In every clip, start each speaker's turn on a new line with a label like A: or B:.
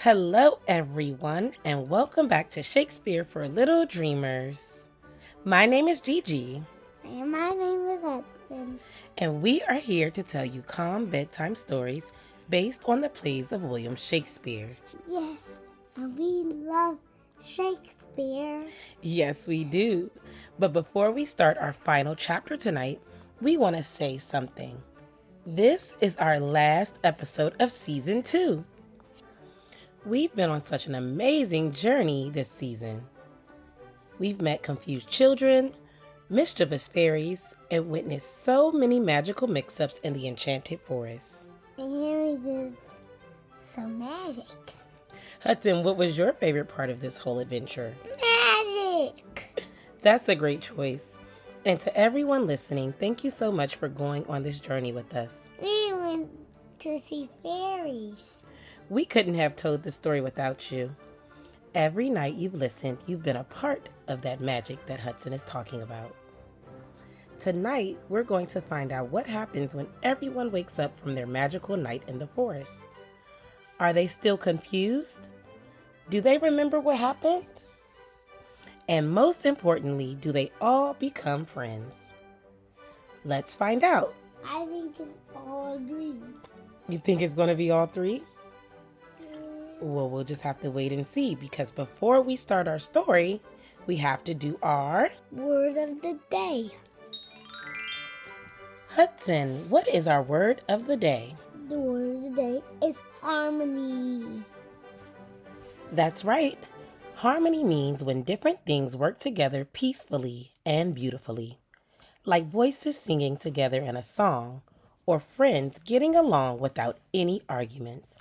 A: Hello, everyone, and welcome back to Shakespeare for Little Dreamers. My name is Gigi,
B: And my name is Hudson.
A: and we are here to tell you calm bedtime stories based on the plays of William Shakespeare.
B: Yes, and we love Shakespeare.
A: Yes, we do. But before we start our final chapter tonight, we want to say something. This is our last episode of season 2. We've been on such an amazing journey this season. We've met confused children, mischievous fairies, and witnessed so many magical mix-ups in the enchanted forest.
B: And here we did some magic.
A: Hudson, what was your favorite part of this whole adventure?
B: Magic!
A: That's a great choice. And to everyone listening, thank you so much for going on this journey with us.
B: We went to see fairies.
A: We couldn't have told this story without you. Every night you've listened, you've been a part of that magic that Hudson is talking about. Tonight, we're going to find out what happens when everyone wakes up from their magical night in the forest. Are they still confused? Do they remember what happened? And most importantly, do they all become friends? Let's find out.
B: I think it's all green.
A: You think it's going to be all three? Well, we'll just have to wait and see, because before we start our story, we have to do our
B: Word of the day.
A: Hudson, what is our word of the day?
B: The word of the day is harmony.
A: That's right. Harmony means when different things work together peacefully and beautifully, like voices singing together in a song, or friends getting along without any arguments.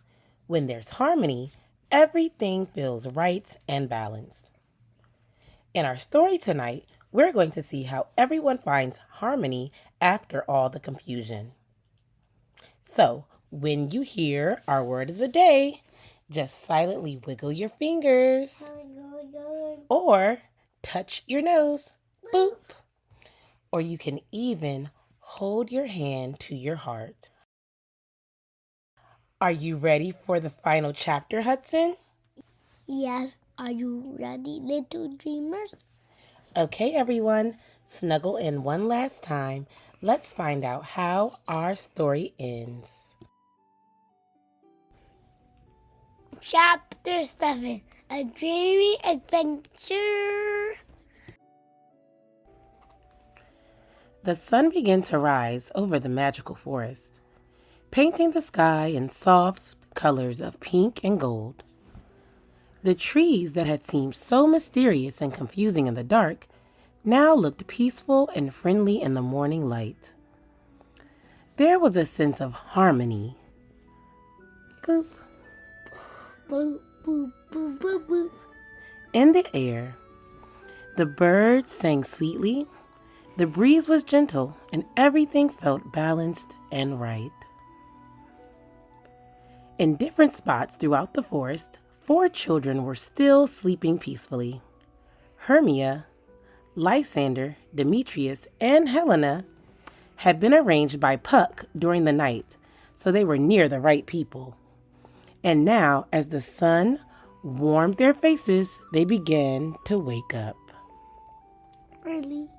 A: When there's harmony, everything feels right and balanced. In our story tonight, we're going to see how everyone finds harmony after all the confusion. So, when you hear our word of the day, just silently wiggle your fingers or touch your nose. Boop. Or you can even hold your hand to your heart. Are you ready for the final chapter, Hudson?
B: Yes, are you ready, little dreamers?
A: Okay, everyone, snuggle in one last time. Let's find out how our story ends.
B: Chapter 7, A Dreamy Adventure.
A: The sun began to rise over the magical forest, painting the sky in soft colors of pink and gold. The trees that had seemed so mysterious and confusing in the dark now looked peaceful and friendly in the morning light. There was a sense of harmony. Boop.
B: Boop, boop, boop, boop, boop.
A: In the air, the birds sang sweetly, the breeze was gentle, and everything felt balanced and right. In different spots throughout the forest, 4 children were still sleeping peacefully. Hermia, Lysander, Demetrius, and Helena had been arranged by Puck during the night, so they were near the right people. And now, as the sun warmed their faces, they began to wake up.
B: Really?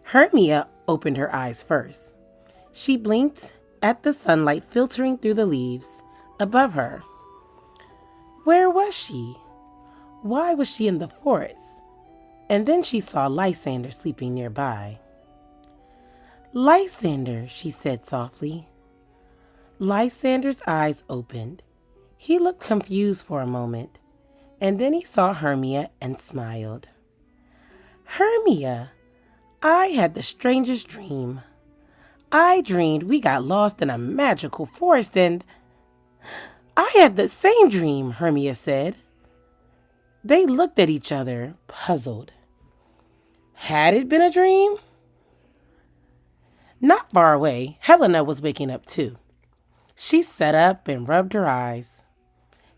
A: Hermia opened her eyes first. She blinked at the sunlight filtering through the leaves above her. Where was she? Why was she in the forest? And then she saw Lysander sleeping nearby. Lysander, she said softly. Lysander's eyes opened. He looked confused for a moment, and then he saw Hermia and smiled. Hermia, I had the strangest dream. I dreamed we got lost in a magical forest and... I had the same dream, Hermia said. They looked at each other, puzzled. Had it been a dream? Not far away, Helena was waking up too. She sat up and rubbed her eyes.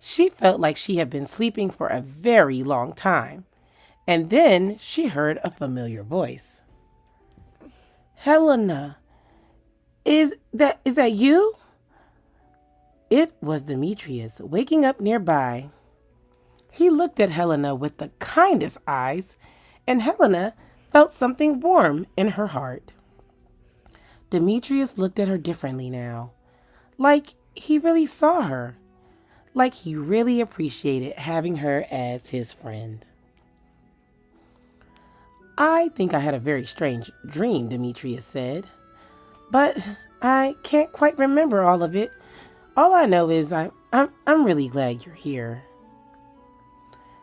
A: She felt like she had been sleeping for a very long time. And then she heard a familiar voice. Helena, is that you? It was Demetrius waking up nearby. He looked at Helena with the kindest eyes, and Helena felt something warm in her heart. Demetrius looked at her differently now, like he really saw her, like he really appreciated having her as his friend. I think I had a very strange dream, Demetrius said, but I can't quite remember all of it. All I know is I'm really glad you're here.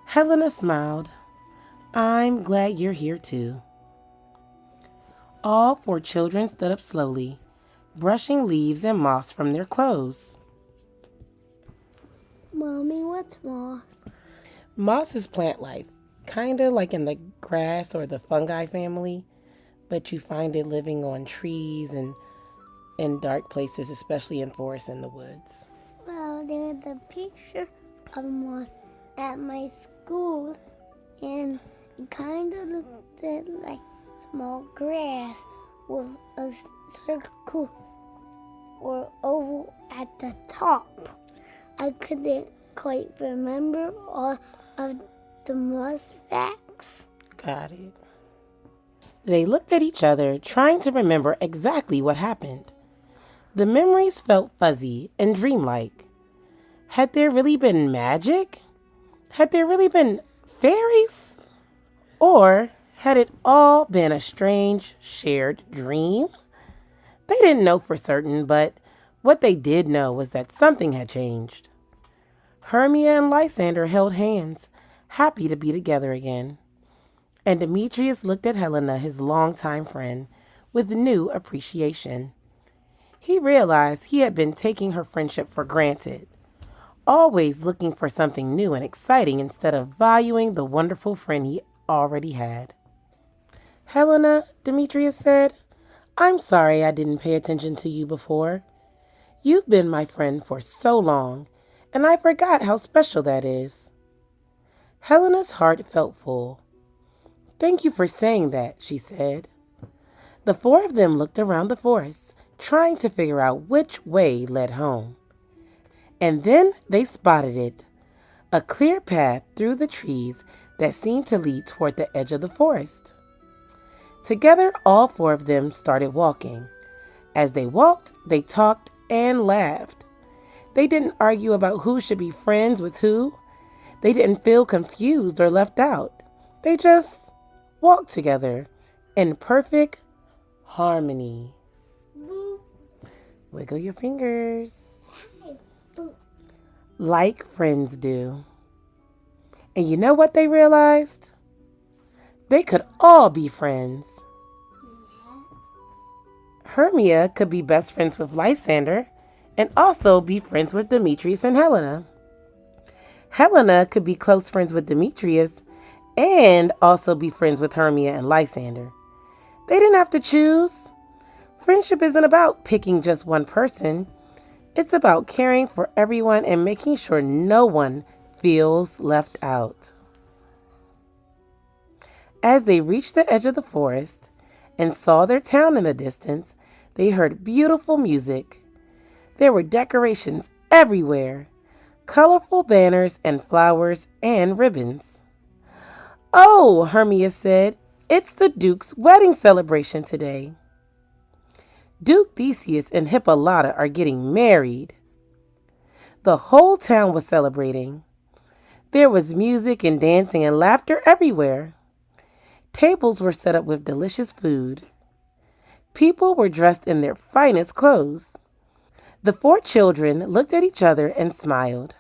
A: Helena smiled. I'm glad you're here too. All four children stood up slowly, brushing leaves and moss from their clothes.
B: Mommy, what's moss?
A: Moss is plant life, kinda like in the grass or the fungi family, but you find it living on trees and in dark places, especially in forests and the woods.
B: Well, there's a picture of moss at my school, and it kind of looked like small grass with a circle or oval at the top. I couldn't quite remember all of the moss facts.
A: Got it. They looked at each other, trying to remember exactly what happened. The memories felt fuzzy and dreamlike. Had there really been magic? Had there really been fairies? Or had it all been a strange, shared dream? They didn't know for certain, but what they did know was that something had changed. Hermia and Lysander held hands, happy to be together again. And Demetrius looked at Helena, his longtime friend, with new appreciation. He realized he had been taking her friendship for granted, always looking for something new and exciting instead of valuing the wonderful friend he already had. Helena, Demetrius said, I'm sorry I didn't pay attention to you before. You've been my friend for so long, and I forgot how special that is. Helena's heart felt full. Thank you for saying that, she said. The four of them looked around the forest, trying to figure out which way led home. And then they spotted it, a clear path through the trees that seemed to lead toward the edge of the forest. Together, all four of them started walking. As they walked, they talked and laughed. They didn't argue about who should be friends with who. They didn't feel confused or left out. They just walked together in perfect harmony.
B: Boop,
A: Wiggle your fingers.
B: boop.
A: Like friends do. And you know what they realized? They could all be friends. Hermia could be best friends with Lysander and also be friends with Demetrius and Helena. Helena could be close friends with Demetrius and also be friends with Hermia and Lysander. They didn't have to choose. Friendship isn't about picking just one person. It's about caring for everyone and making sure no one feels left out. As they reached the edge of the forest and saw their town in the distance, they heard beautiful music. There were decorations everywhere, colorful banners and flowers and ribbons. Oh, Hermia said, it's the Duke's wedding celebration today. Duke Theseus and Hippolyta are getting married. The whole town was celebrating. There was music and dancing and laughter everywhere. Tables were set up with delicious food. People were dressed in their finest clothes. The four children looked at each other and smiled.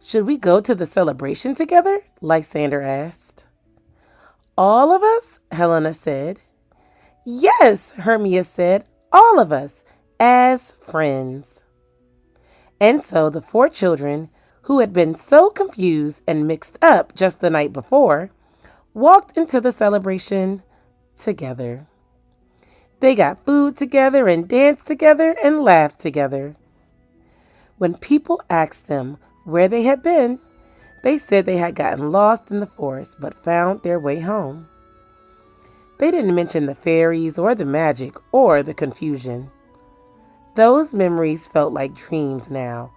A: Should we go to the celebration together? Lysander asked. All of us? Helena said. Yes, Hermia said. All of us, as friends. And so the four children, who had been so confused and mixed up just the night before, walked into the celebration together. They got food together and danced together and laughed together. When people asked them where they had been, they said they had gotten lost in the forest but found their way home. They didn't mention the fairies or the magic or the confusion. Those memories felt like dreams now,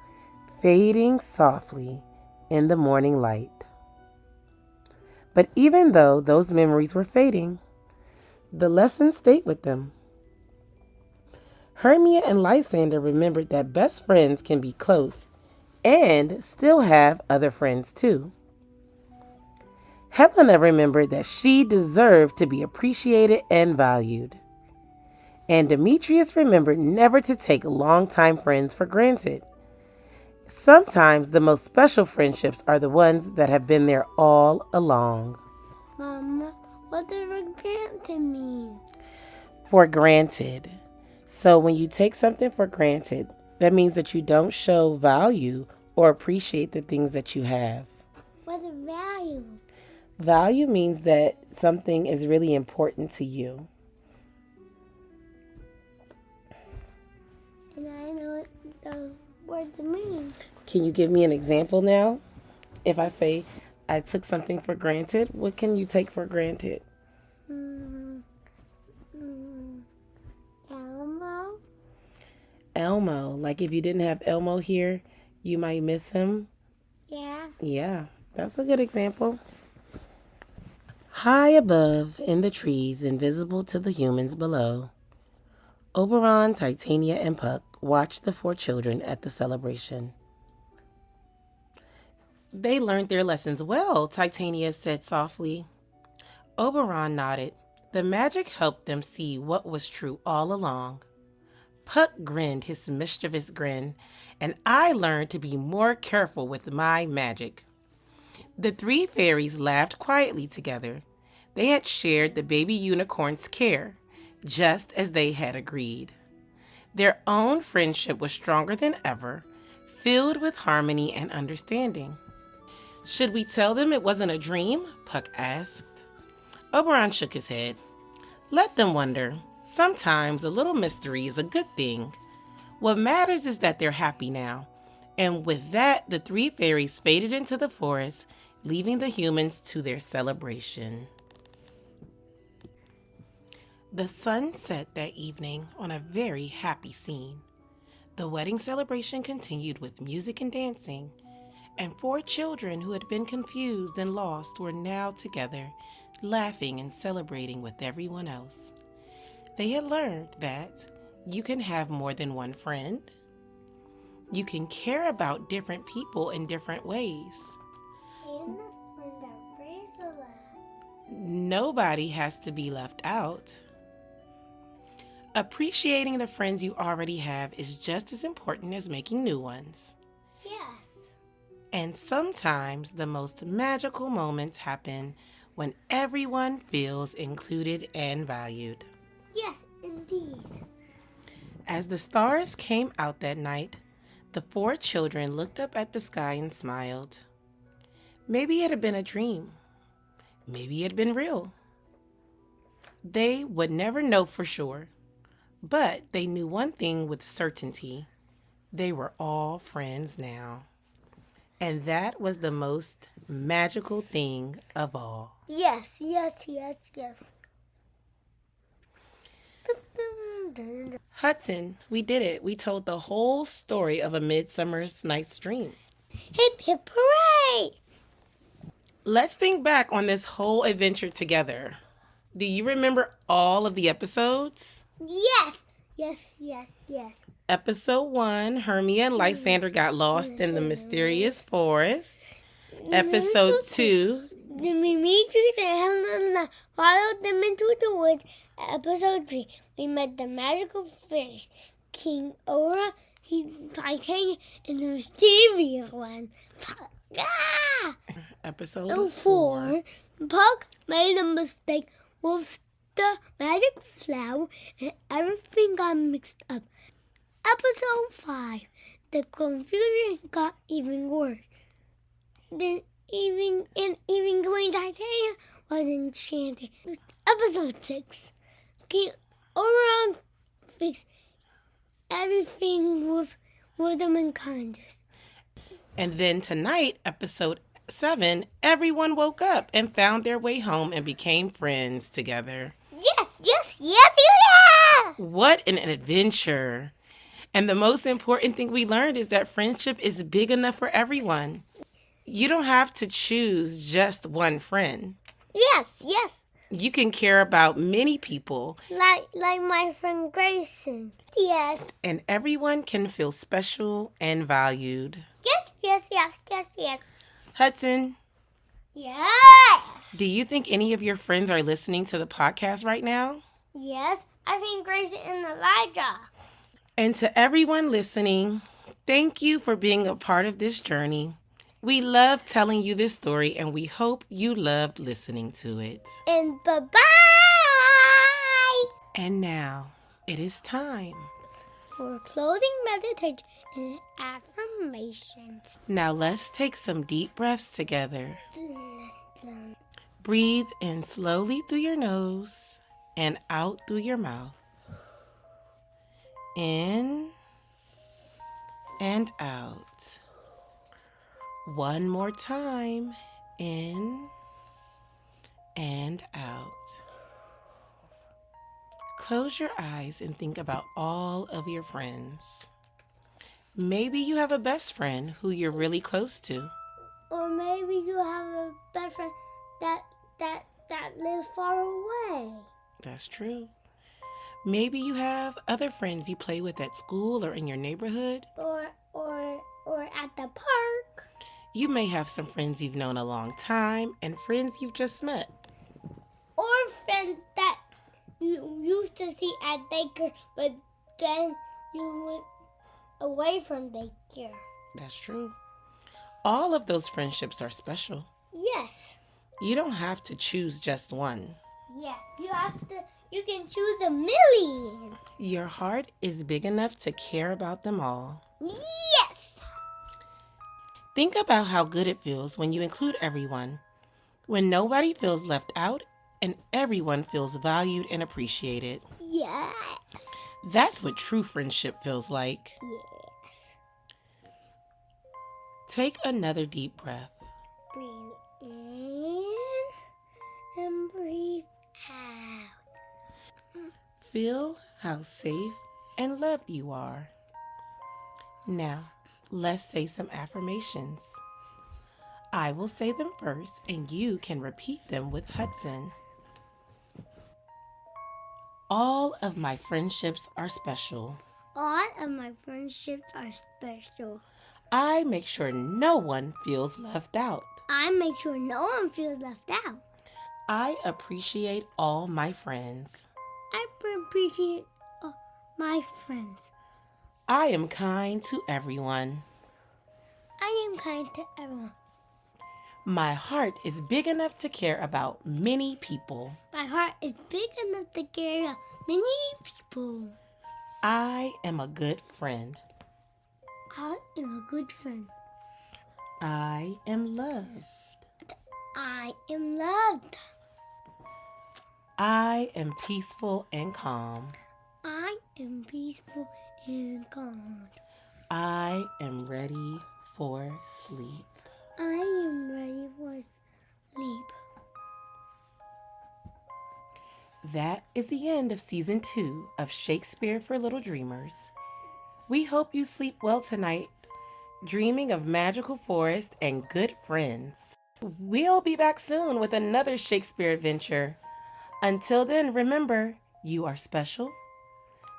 A: fading softly in the morning light. But even though those memories were fading, the lesson stayed with them. Hermia and Lysander remembered that best friends can be close and still have other friends too. Helena remembered that she deserved to be appreciated and valued. And Demetrius remembered never to take longtime friends for granted. Sometimes the most special friendships are the ones that have been there all along.
B: Mama, what does granted mean?
A: For granted. So when you take something for granted, that means that you don't show value or appreciate the things that you have.
B: What is value?
A: Value means that something is really important to you.
B: And I know what the words mean.
A: Can you give me an example now? If I say I took something for granted, what can you take for granted?
B: Elmo.
A: Elmo. Like if you didn't have Elmo here, you might miss him.
B: Yeah.
A: Yeah, that's a good example. High above in the trees, invisible to the humans below, Oberon, Titania, and Puck watched the 4 children at the celebration. They learned their lessons well, Titania said softly. Oberon nodded. The magic helped them see what was true all along. Puck grinned his mischievous grin, and I learned to be more careful with my magic. The 3 fairies laughed quietly together. They had shared the baby unicorn's care, just as they had agreed. Their own friendship was stronger than ever, filled with harmony and understanding. Should we tell them it wasn't a dream? Puck asked. Oberon shook his head. Let them wonder. Sometimes a little mystery is a good thing. What matters is that they're happy now. And with that, the 3 fairies faded into the forest, leaving the humans to their celebration. The sun set that evening on a very happy scene. The wedding celebration continued with music and dancing, and 4 children who had been confused and lost were now together, laughing and celebrating with everyone else. They had learned that you can have more than one friend. You can care about different people in different ways.
B: And the friends are very select.
A: Nobody has to be left out. Appreciating the friends you already have is just as important as making new ones.
B: Yes.
A: And sometimes the most magical moments happen when everyone feels included and valued.
B: Yes, indeed.
A: As the stars came out that night, the 4 children looked up at the sky and smiled. Maybe it had been a dream. Maybe it had been real. They would never know for sure, but they knew one thing with certainty. They were all friends now. And that was the most magical thing of all.
B: Yes.
A: Hudson, we did it. We told the whole story of A Midsummer Night's Dream.
B: Hip hip hooray!
A: Let's think back on this whole adventure together. Do you remember all of the episodes?
B: Yes.
A: Episode 1, Hermia and Lysander got lost in the mysterious forest. Episode 2,
B: Demetrius and Helena followed them into the woods. Episode 3, we met the magical fairies, King Aura, Titania, and the mysterious one.
A: Episode
B: 4, Puck made a mistake with the magic flower and everything got mixed up. Episode 5, the confusion got even worse. Then even Queen Titania was enchanted. Episode 6, King Oberon fixed everything with wisdom and kindness.
A: And then tonight, episode 7, everyone woke up and found their way home and became friends together.
B: Yes, yeah!
A: What an adventure! And the most important thing we learned is that friendship is big enough for everyone. You don't have to choose just one friend.
B: Yes, yes.
A: You can care about many people.
B: Like my friend Grayson. Yes.
A: And everyone can feel special and valued.
B: Yes.
A: Hudson,
B: Yes.
A: do you think any of your friends are listening to the podcast right now?
B: Yes, I think Grayson and Elijah.
A: And to everyone listening, thank you for being a part of this journey. We love telling you this story and we hope you loved listening to it.
B: And bye-bye.
A: And now, it is time
B: For closing meditation and affirmations.
A: Now let's take some deep breaths together. Breathe in slowly through your nose and out through your mouth. In and out. One more time. In and out. Close your eyes and think about all of your friends. Maybe you have a best friend who you're really close to.
B: Or maybe you have a best friend that lives far away.
A: That's true. Maybe you have other friends you play with at school or in your neighborhood.
B: Or at the park.
A: You may have some friends you've known a long time and friends you've just met.
B: Or friends that you used to see at daycare, but then you went away from daycare.
A: That's true. All of those friendships are special.
B: Yes.
A: You don't have to choose just one.
B: Yeah, you can choose a million.
A: Your heart is big enough to care about them all.
B: Yes.
A: Think about how good it feels when you include everyone, when nobody feels left out and everyone feels valued and appreciated.
B: Yes.
A: That's what true friendship feels like.
B: Yes.
A: Take another deep breath.
B: Breathe in and breathe out.
A: Feel how safe and loved you are. Now, let's say some affirmations. I will say them first and you can repeat them with Hudson. All of my friendships are special.
B: All of my friendships are special.
A: I make sure no one feels left out.
B: I make sure no one feels left out.
A: I appreciate all my friends.
B: I appreciate my friends.
A: I am kind to everyone.
B: I am kind to everyone.
A: My heart is big enough to care about many people.
B: My heart is big enough to care about many people.
A: I am a good friend.
B: I am a good friend.
A: I am loved.
B: I am loved.
A: I am peaceful and calm.
B: I am peaceful and calm.
A: I am ready for sleep.
B: I am ready for sleep.
A: That is the end of Season 2 of Shakespeare for Little Dreamers. We hope you sleep well tonight, dreaming of magical forests and good friends. We'll be back soon with another Shakespeare adventure. Until then, remember, you are special,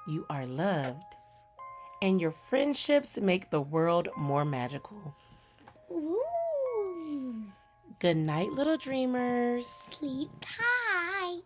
A: you are loved, and your friendships make the world more magical.
B: Ooh.
A: Good night, little dreamers.
B: Sleep tight.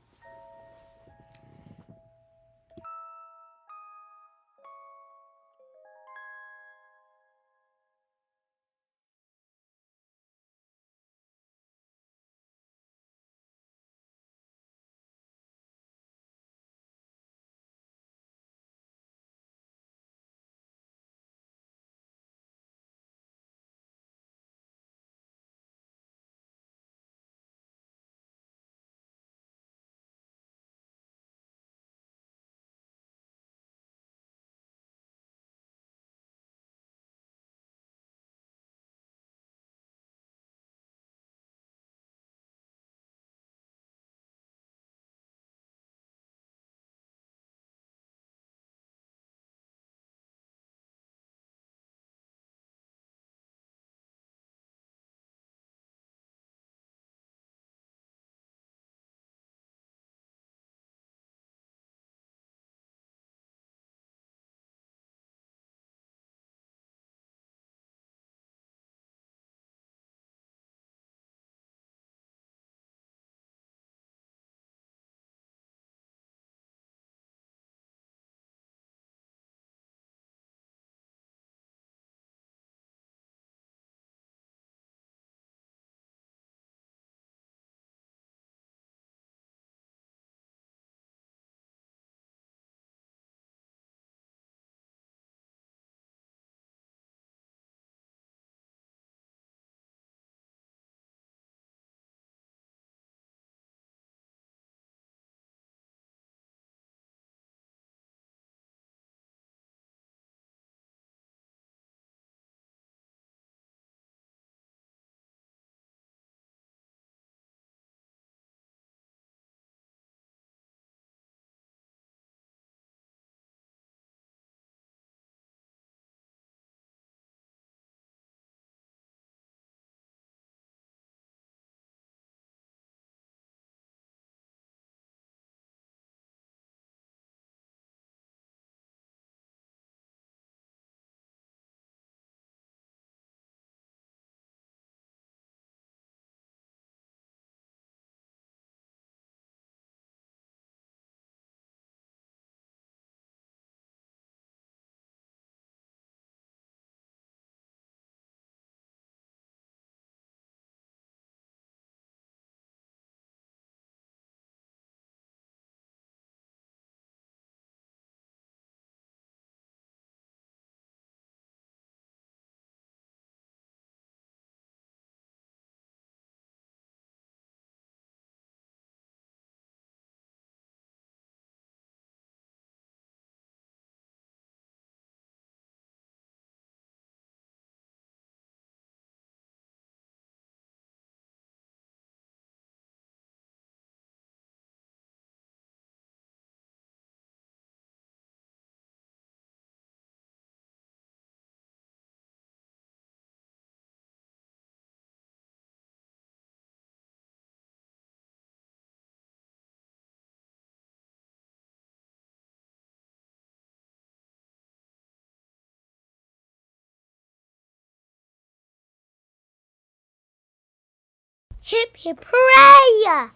B: Hip hip hooray!